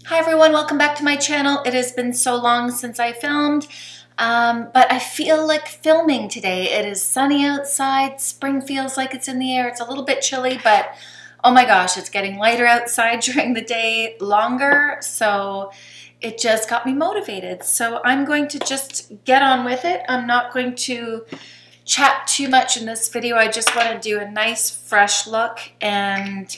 Hi everyone, welcome back to my channel. It has been so long since I filmed, but I feel like filming today. It is sunny outside, spring feels like it's in the air. It's a little bit chilly, but oh my gosh, it's getting lighter outside during the day longer, so it just got me motivated. So I'm going to just get on with it. I'm not going to chat too much in this video. I just want to do a nice fresh look and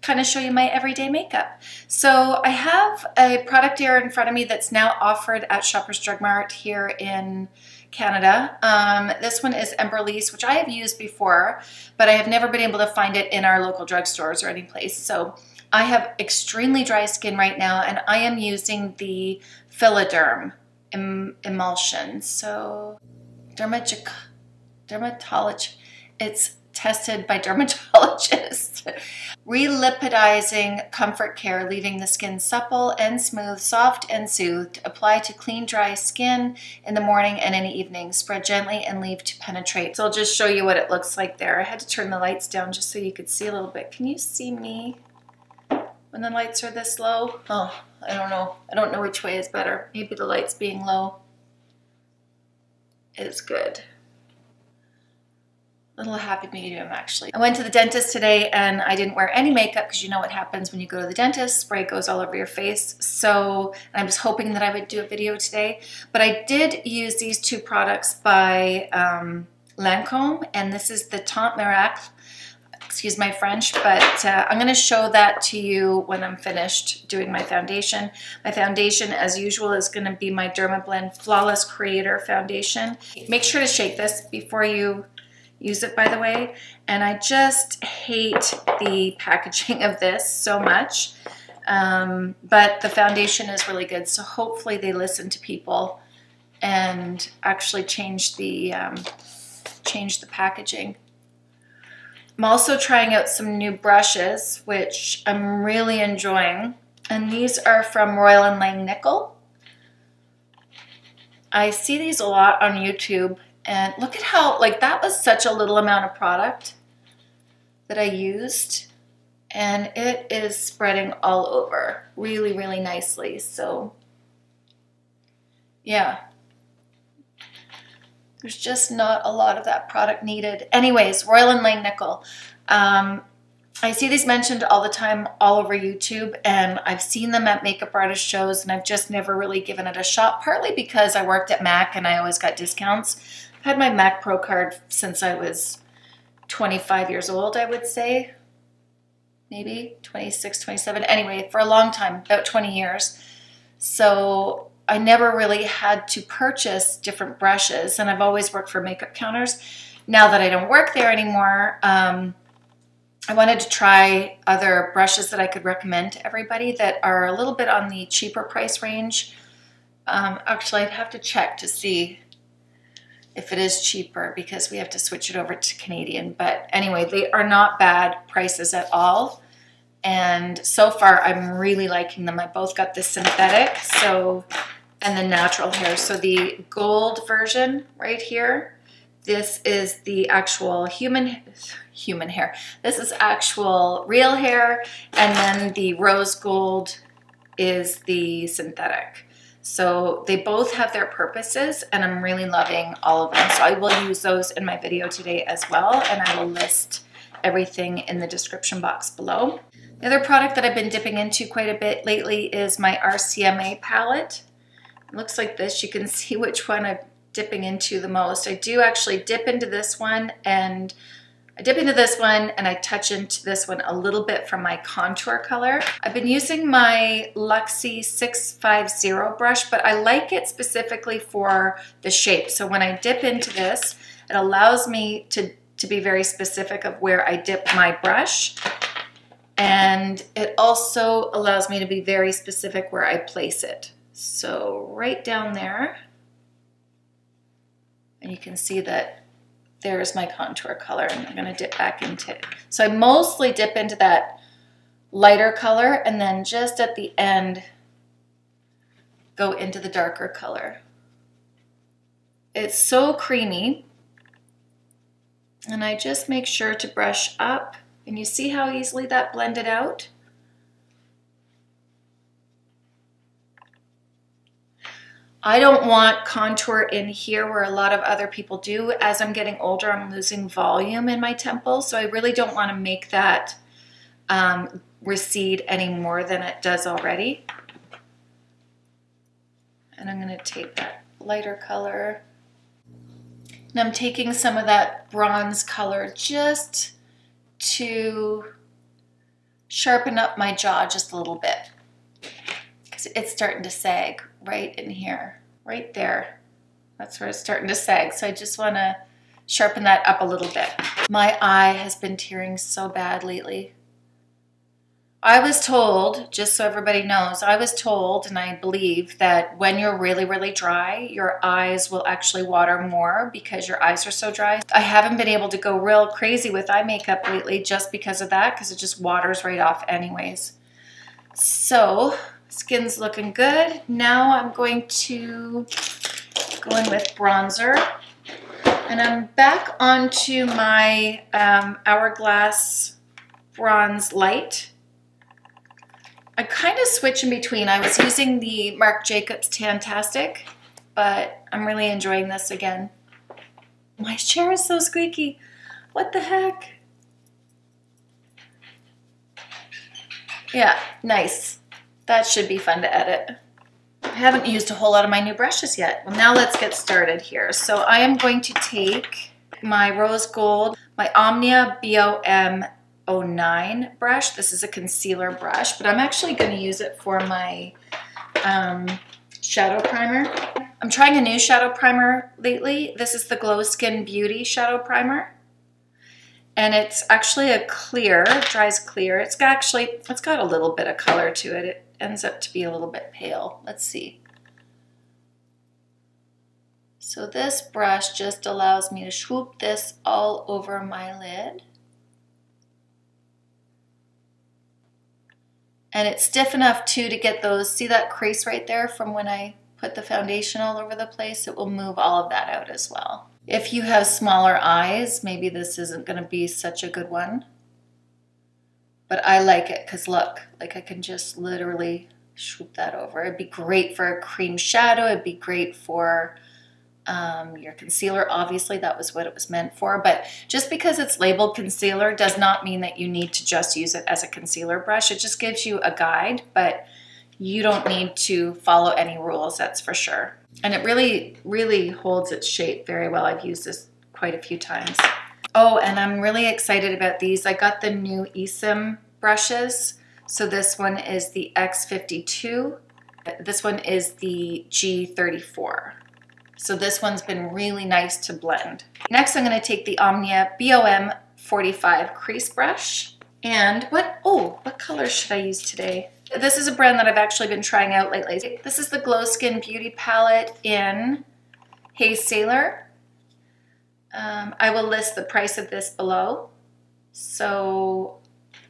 kind of show you my everyday makeup. So I have a product here in front of me that's now offered at Shoppers Drug Mart here in Canada. This one is Embryolisse, which I have used before, but I have never been able to find it in our local drugstores or any place. So I have extremely dry skin right now, and I am using the Philoderm emulsion. So dermatology. It's tested by dermatologists. Relipidizing comfort care, leaving the skin supple and smooth, soft and soothed. Apply to clean, dry skin in the morning and in the evening. Spread gently and leave to penetrate. So I'll just show you what it looks like there. I had to turn the lights down just so you could see a little bit. Can you see me when the lights are this low? Oh, I don't know. I don't know which way is better. Maybe the lights being low is good. Little happy medium, actually. I went to the dentist today and I didn't wear any makeup because you know what happens when you go to the dentist. Spray goes all over your face. So I was hoping that I would do a video today, but I did use these two products by Lancome, and this is the Teint Miracle. Excuse my French, but I'm going to show that to you when I'm finished doing my foundation. My foundation, as usual, is going to be my Dermablend Flawless Creator Foundation. Make sure to shake this before you use it, by the way, and I just hate the packaging of this so much, but the foundation is really good, so hopefully they listen to people and actually change the packaging. I'm also trying out some new brushes, which I'm really enjoying, and these are from Royal & Langnickel. I see these a lot on YouTube. And look at how, like, that was such a little amount of product that I used, and it is spreading all over really, really nicely. So yeah, there's just not a lot of that product needed. Anyways, Royal & Langnickel. I see these mentioned all the time all over YouTube, and I've seen them at makeup artist shows, and I've just never really given it a shot, partly because I worked at MAC and I always got discounts. I've had my MAC Pro card since I was 25 years old, I would say. Maybe 26, 27. Anyway, for a long time, about 20 years. So I never really had to purchase different brushes, and I've always worked for makeup counters. Now that I don't work there anymore, I wanted to try other brushes that I could recommend to everybody that are a little bit on the cheaper price range. Actually, I'd have to check to see if it is cheaper because we have to switch it over to Canadian. But anyway, they are not bad prices at all. And so far, I'm really liking them. I both got the synthetic and the natural hair. So the gold version right here, this is the actual human hair. This is actual real hair. And then the rose gold is the synthetic. So they both have their purposes, and I'm really loving all of them. So I will use those in my video today as well, and I will list everything in the description box below. The other product that I've been dipping into quite a bit lately is my RCMA palette. It looks like this. You can see which one I'm dipping into the most. I do actually dip into this one, and I touch into this one a little bit from my contour color. I've been using my Luxie 650 brush, but I like it specifically for the shape. So when I dip into this, it allows me to be very specific of where I dip my brush. And it also allows me to be very specific where I place it. So right down there, and you can see that there's my contour color, and I'm going to dip back into it. So I mostly dip into that lighter color, and then just at the end, go into the darker color. It's so creamy, and I just make sure to brush up, and you see how easily that blended out? I don't want contour in here where a lot of other people do. As I'm getting older, I'm losing volume in my temple, so I really don't want to make that recede any more than it does already. And I'm going to take that lighter color. And I'm taking some of that bronze color just to sharpen up my jaw just a little bit. Because it's starting to sag right in here, right there. That's where it's starting to sag. So I just want to sharpen that up a little bit. My eye has been tearing so bad lately. I was told, just so everybody knows, I was told, and I believe, that when you're really, really dry, your eyes will actually water more because your eyes are so dry. I haven't been able to go real crazy with eye makeup lately just because of that, because it just waters right off anyways. So, skin's looking good. Now I'm going to go in with bronzer. And I'm back onto my Hourglass Bronze Light. I kind of switch in between. I was using the Marc Jacobs Tantastic, but I'm really enjoying this again. My chair is so squeaky. What the heck? Yeah, nice. That should be fun to edit. I haven't used a whole lot of my new brushes yet. Well, now let's get started here. So I am going to take my rose gold, my Omnia BOM 09 brush. This is a concealer brush, but I'm actually going to use it for my shadow primer. I'm trying a new shadow primer lately. This is the Glow Skin Beauty Shadow Primer. And it's actually a clear, dries clear. It's got a little bit of color to it. It ends up to be a little bit pale. Let's see. So this brush just allows me to swoop this all over my lid. And it's stiff enough too to get those, see that crease right there from when I put the foundation all over the place? It will move all of that out as well. If you have smaller eyes, maybe this isn't going to be such a good one. But I like it because look, like I can just literally swoop that over. It'd be great for a cream shadow. It'd be great for your concealer. Obviously, that was what it was meant for. But just because it's labeled concealer does not mean that you need to just use it as a concealer brush. It just gives you a guide, but you don't need to follow any rules, that's for sure. And it really, really holds its shape very well. I've used this quite a few times. Oh, and I'm really excited about these. I got the new Esom brushes. So this one is the X52. This one is the G34. So this one's been really nice to blend. Next, I'm going to take the Omnia BOM 45 crease brush. And what color should I use today? This is a brand that I've actually been trying out lately. This is the Glow Skin Beauty Palette in Haze Sailor. I will list the price of this below. So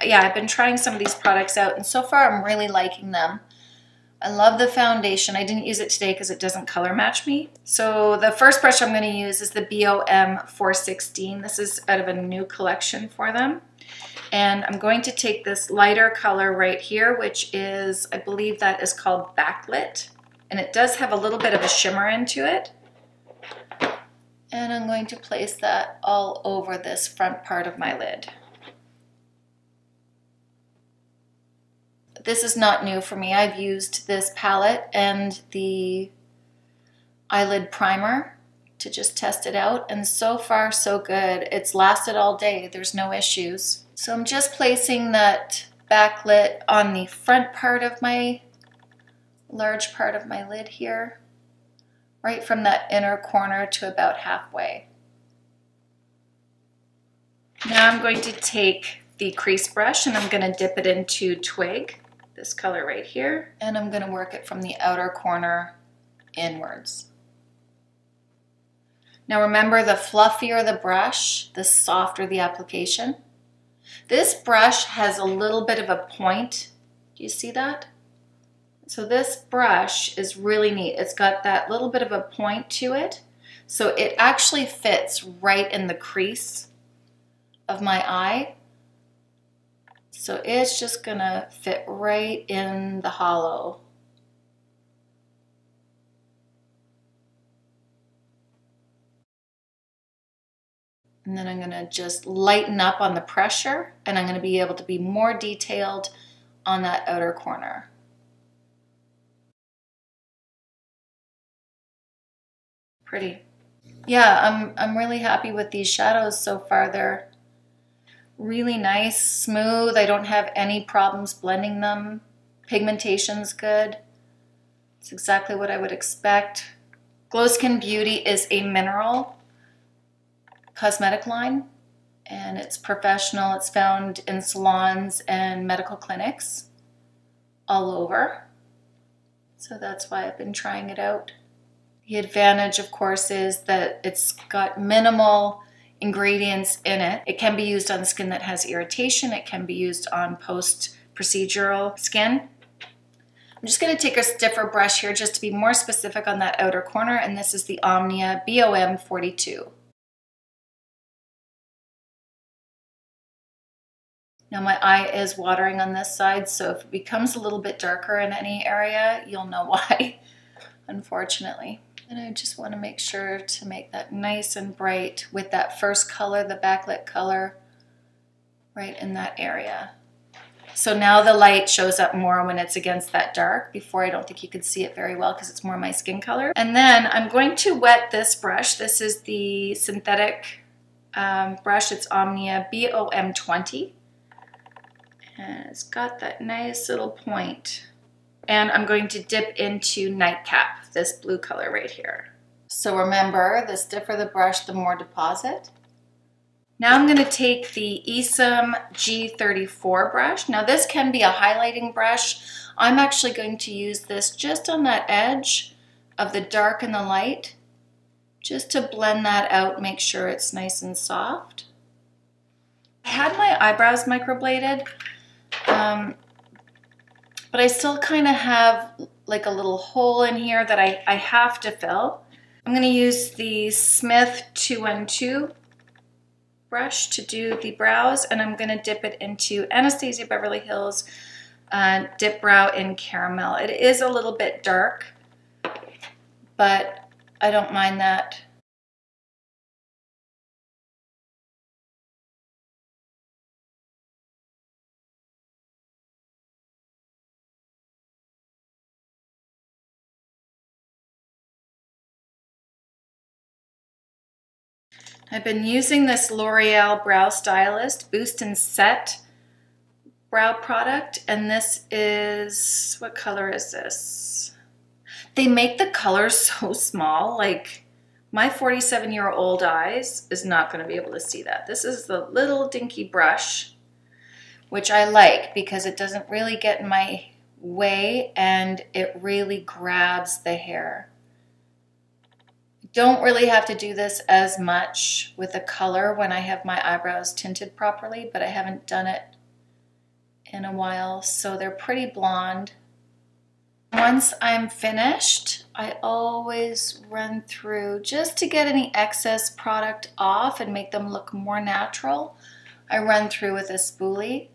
yeah, I've been trying some of these products out, and so far I'm really liking them. I love the foundation. I didn't use it today because it doesn't color match me. So the first brush I'm going to use is the BOM 416. This is out of a new collection for them. And I'm going to take this lighter color right here, which is, I believe that is called Backlit. And it does have a little bit of a shimmer into it. And I'm going to place that all over this front part of my lid. This is not new for me. I've used this palette and the eyelid primer to just test it out, and so far so good. It's lasted all day. There's no issues. So I'm just placing that backlit on the front part of my large part of my lid here, right from that inner corner to about halfway. Now I'm going to take the crease brush and I'm going to dip it into Twig, this color right here, and I'm going to work it from the outer corner inwards. Now remember, the fluffier the brush, the softer the application. This brush has a little bit of a point. Do you see that? So this brush is really neat. It's got that little bit of a point to it. So it actually fits right in the crease of my eye. So it's just gonna fit right in the hollow. And then I'm gonna just lighten up on the pressure, and I'm gonna be able to be more detailed on that outer corner. Pretty. Yeah, I'm really happy with these shadows so far. They're really nice, smooth. I don't have any problems blending them. Pigmentation's good. It's exactly what I would expect. Glow Skin Beauty is a mineral cosmetic line, and it's professional. It's found in salons and medical clinics all over. So that's why I've been trying it out. The advantage, of course, is that it's got minimal ingredients in it. It can be used on skin that has irritation. It can be used on post-procedural skin. I'm just going to take a stiffer brush here just to be more specific on that outer corner, and this is the Omnia BOM 42. Now my eye is watering on this side, so if it becomes a little bit darker in any area, you'll know why, unfortunately. And I just want to make sure to make that nice and bright with that first color, the backlit color, right in that area. So now the light shows up more when it's against that dark. Before, I don't think you could see it very well because it's more my skin color. And then I'm going to wet this brush. This is the synthetic brush. It's Omnia BOM 20. And it's got that nice little point. And I'm going to dip into Nightcap, this blue color right here. So remember, the stiffer the brush, the more deposit. Now I'm going to take the Esom G34 brush. Now this can be a highlighting brush. I'm actually going to use this just on that edge of the dark and the light, just to blend that out, make sure it's nice and soft. I had my eyebrows microbladed, but I still kind of have like a little hole in here that I have to fill. I'm going to use the Smith 212 brush to do the brows, and I'm going to dip it into Anastasia Beverly Hills Dip Brow in Caramel. It is a little bit dark, but I don't mind that. I've been using this L'Oreal Brow Stylist Boost and Set brow product, and this is, what color is this? They make the colors so small, like my 47-year-old eyes is not going to be able to see that. This is the little dinky brush, which I like because it doesn't really get in my way and it really grabs the hair. Don't really have to do this as much with the color when I have my eyebrows tinted properly, but I haven't done it in a while, so they're pretty blonde. Once I'm finished, I always run through just to get any excess product off and make them look more natural. I run through with a spoolie.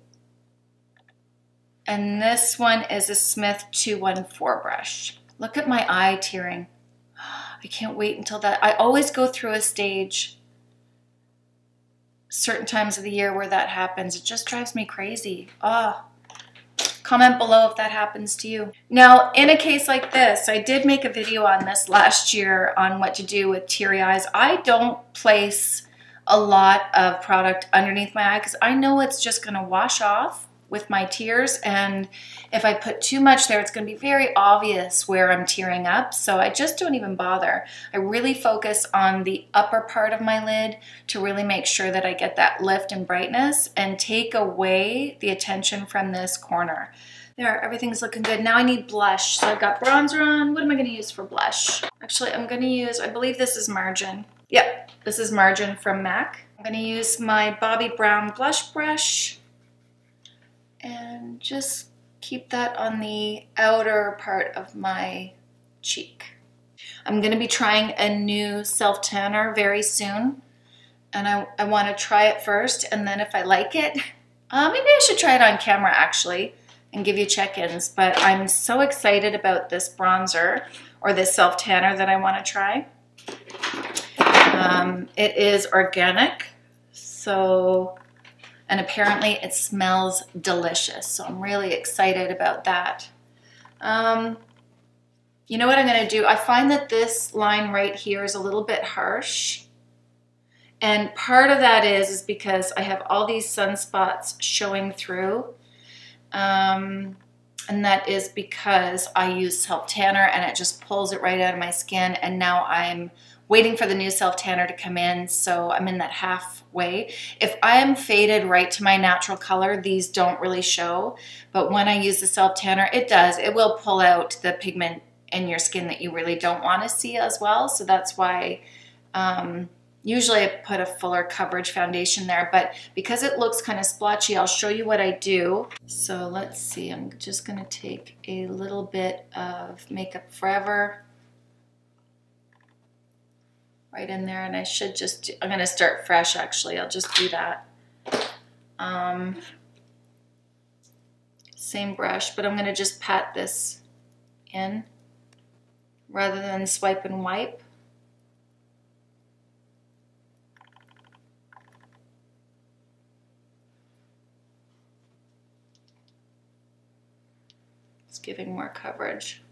And this one is a Smith 214 brush. Look at my eye tearing. I can't wait until that. I always go through a stage certain times of the year where that happens. It just drives me crazy. Comment below if that happens to you. Now, in a case like this, I did make a video on this last year on what to do with teary eyes. I don't place a lot of product underneath my eye because I know it's just going to wash off with my tears, and if I put too much there, it's going to be very obvious where I'm tearing up, so I just don't even bother. I really focus on the upper part of my lid to really make sure that I get that lift and brightness and take away the attention from this corner. There, everything's looking good. Now I need blush. So I've got bronzer on. What am I going to use for blush? Actually, I'm going to use, I believe this is Margin. Yep, this is Margin from MAC. I'm going to use my Bobbi Brown blush brush and just keep that on the outer part of my cheek. I'm going to be trying a new self-tanner very soon, and I want to try it first, and then if I like it, maybe I should try it on camera actually and give you check-ins, but I'm so excited about this bronzer or this self-tanner that I want to try. It is organic So, and apparently it smells delicious. So I'm really excited about that. You know what I'm gonna do? I find that this line right here is a little bit harsh. And part of that is because I have all these sunspots showing through. And that is because I use self-tanner and it just pulls it right out of my skin. And now I'm waiting for the new self-tanner to come in, so I'm in that halfway. If I am faded right to my natural color, these don't really show. But when I use the self-tanner, it does. It will pull out the pigment in your skin that you really don't want to see as well. So that's why usually I put a fuller coverage foundation there, but because it looks kind of splotchy, I'll show you what I do. So let's see, I'm just gonna take a little bit of Makeup Forever right in there, and I should just, I'm gonna start fresh actually, I'll just do that. Same brush, but I'm gonna just pat this in rather than swipe and wipe. It's giving more coverage.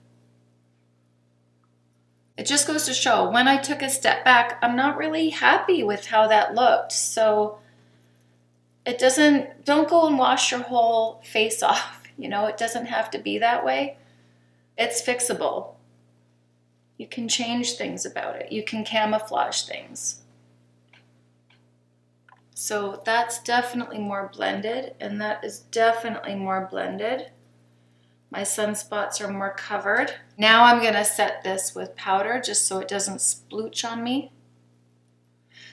It just goes to show, when I took a step back, I'm not really happy with how that looked. So it doesn't, don't go and wash your whole face off. You know, it doesn't have to be that way. It's fixable. You can change things about it. You can camouflage things. So that's definitely more blended, and that is definitely more blended. My sunspots are more covered. Now I'm gonna set this with powder just so it doesn't splooch on me.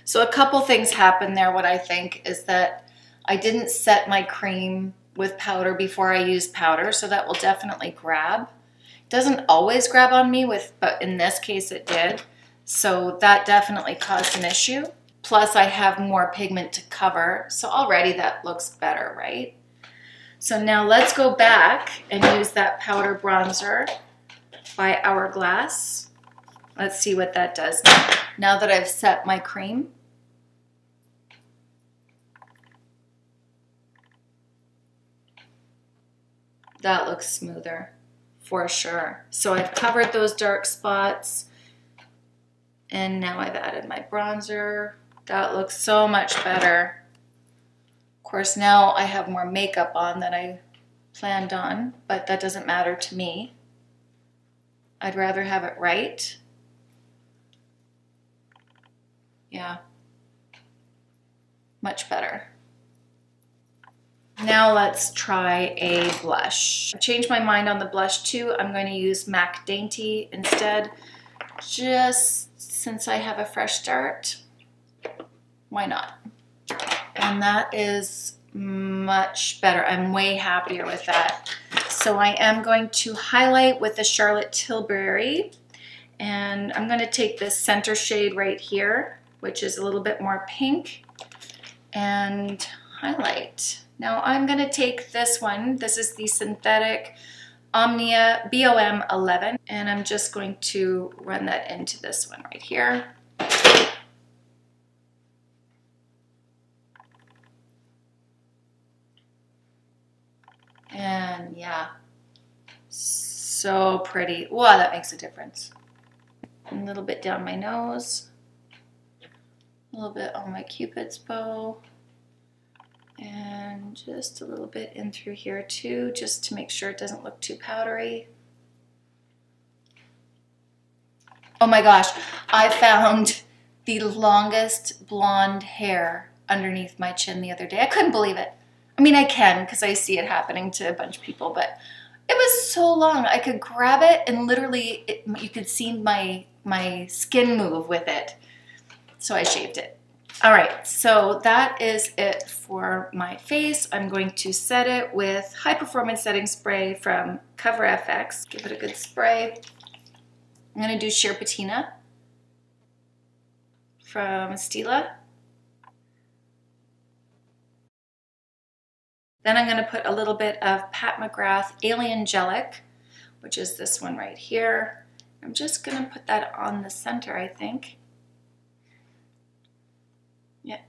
So a couple things happened there. What I think is that I didn't set my cream with powder before I used powder, so that will definitely grab. It doesn't always grab on me, but in this case it did. So that definitely caused an issue. Plus I have more pigment to cover, so already that looks better, right? So now let's go back and use that powder bronzer by Hourglass. Let's see what that does now that I've set my cream. That looks smoother for sure. So I've covered those dark spots and now I've added my bronzer. That looks so much better. Of course, now I have more makeup on than I planned on, but that doesn't matter to me. I'd rather have it right. Yeah, much better. Now let's try a blush. I've changed my mind on the blush too. I'm going to use MAC Dainty instead, just since I have a fresh start. Why not? And that is much better. I'm way happier with that. So I am going to highlight with the Charlotte Tilbury, and I'm going to take this center shade right here, which is a little bit more pink, and highlight. Now I'm going to take this one. This is the Synthetic Omnia BOM 11, and I'm just going to run that into this one right here. And yeah, so pretty. Wow, that makes a difference. A little bit down my nose, a little bit on my Cupid's bow, and just a little bit in through here too, just to make sure it doesn't look too powdery. Oh my gosh, I found the longest blonde hair underneath my chin the other day. I couldn't believe it. I mean, I can because I see it happening to a bunch of people, but it was so long. I could grab it and literally you could see my skin move with it. So I shaved it. All right, so that is it for my face. I'm going to set it with High Performance Setting Spray from Cover FX. Give it a good spray. I'm gonna do Sheer Patina from Stila. Then I'm going to put a little bit of Pat McGrath Aliangelic, which is this one right here. I'm just going to put that on the center, I think. Yeah.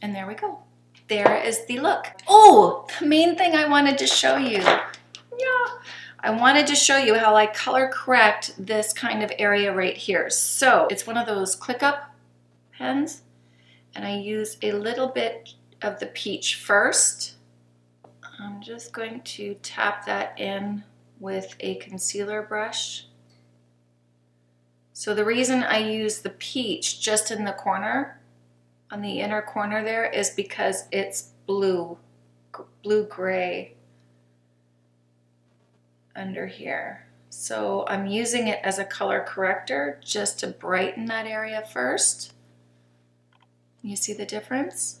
And there we go. There is the look. Oh, the main thing I wanted to show you. Yeah. I wanted to show you how I color correct this kind of area right here. So it's one of those click up pens, and I use a little bit of the peach first. I'm just going to tap that in with a concealer brush. So the reason I use the peach just in the corner, on the inner corner there, is because it's blue-gray under here. So I'm using it as a color corrector just to brighten that area first. You see the difference?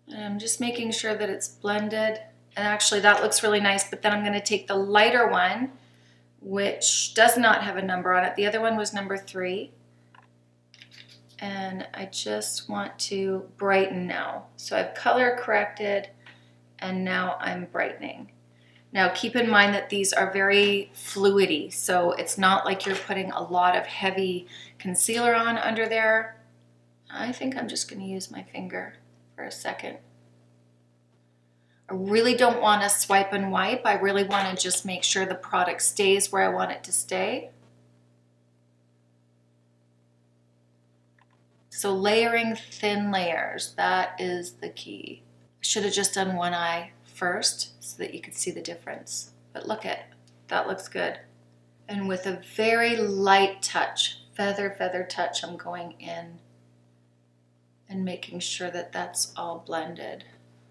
And I'm just making sure that it's blended. And actually that looks really nice, but then I'm gonna take the lighter one, which does not have a number on it. The other one was number 3. And I just want to brighten now. So I've color corrected and now I'm brightening. Now keep in mind that these are very fluidy, so it's not like you're putting a lot of heavy concealer on under there. I think I'm just going to use my finger for a second. I really don't want to swipe and wipe. I really want to just make sure the product stays where I want it to stay. So layering thin layers, that is the key. I should have just done one eye first so that you could see the difference. But look at, that looks good. And with a very light touch, feather touch, I'm going in and making sure that that's all blended.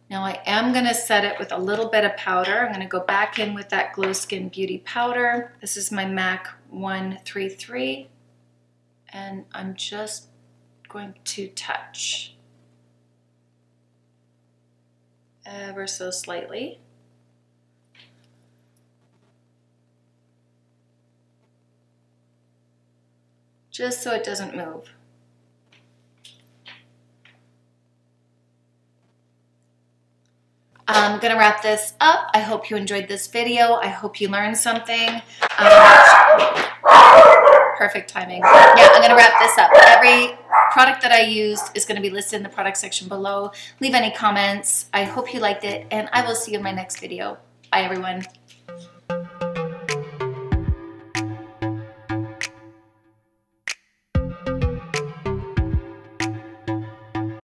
Now I am gonna set it with a little bit of powder. I'm gonna go back in with that Glow Skin Beauty powder. This is my MAC 133, and I'm just going to touch ever so slightly. Just so it doesn't move. I'm gonna wrap this up. I hope you enjoyed this video. I hope you learned something. Perfect timing. Yeah, I'm gonna wrap this up. Every product that I used is gonna be listed in the product section below. Leave any comments. I hope you liked it, and I will see you in my next video. Bye, everyone.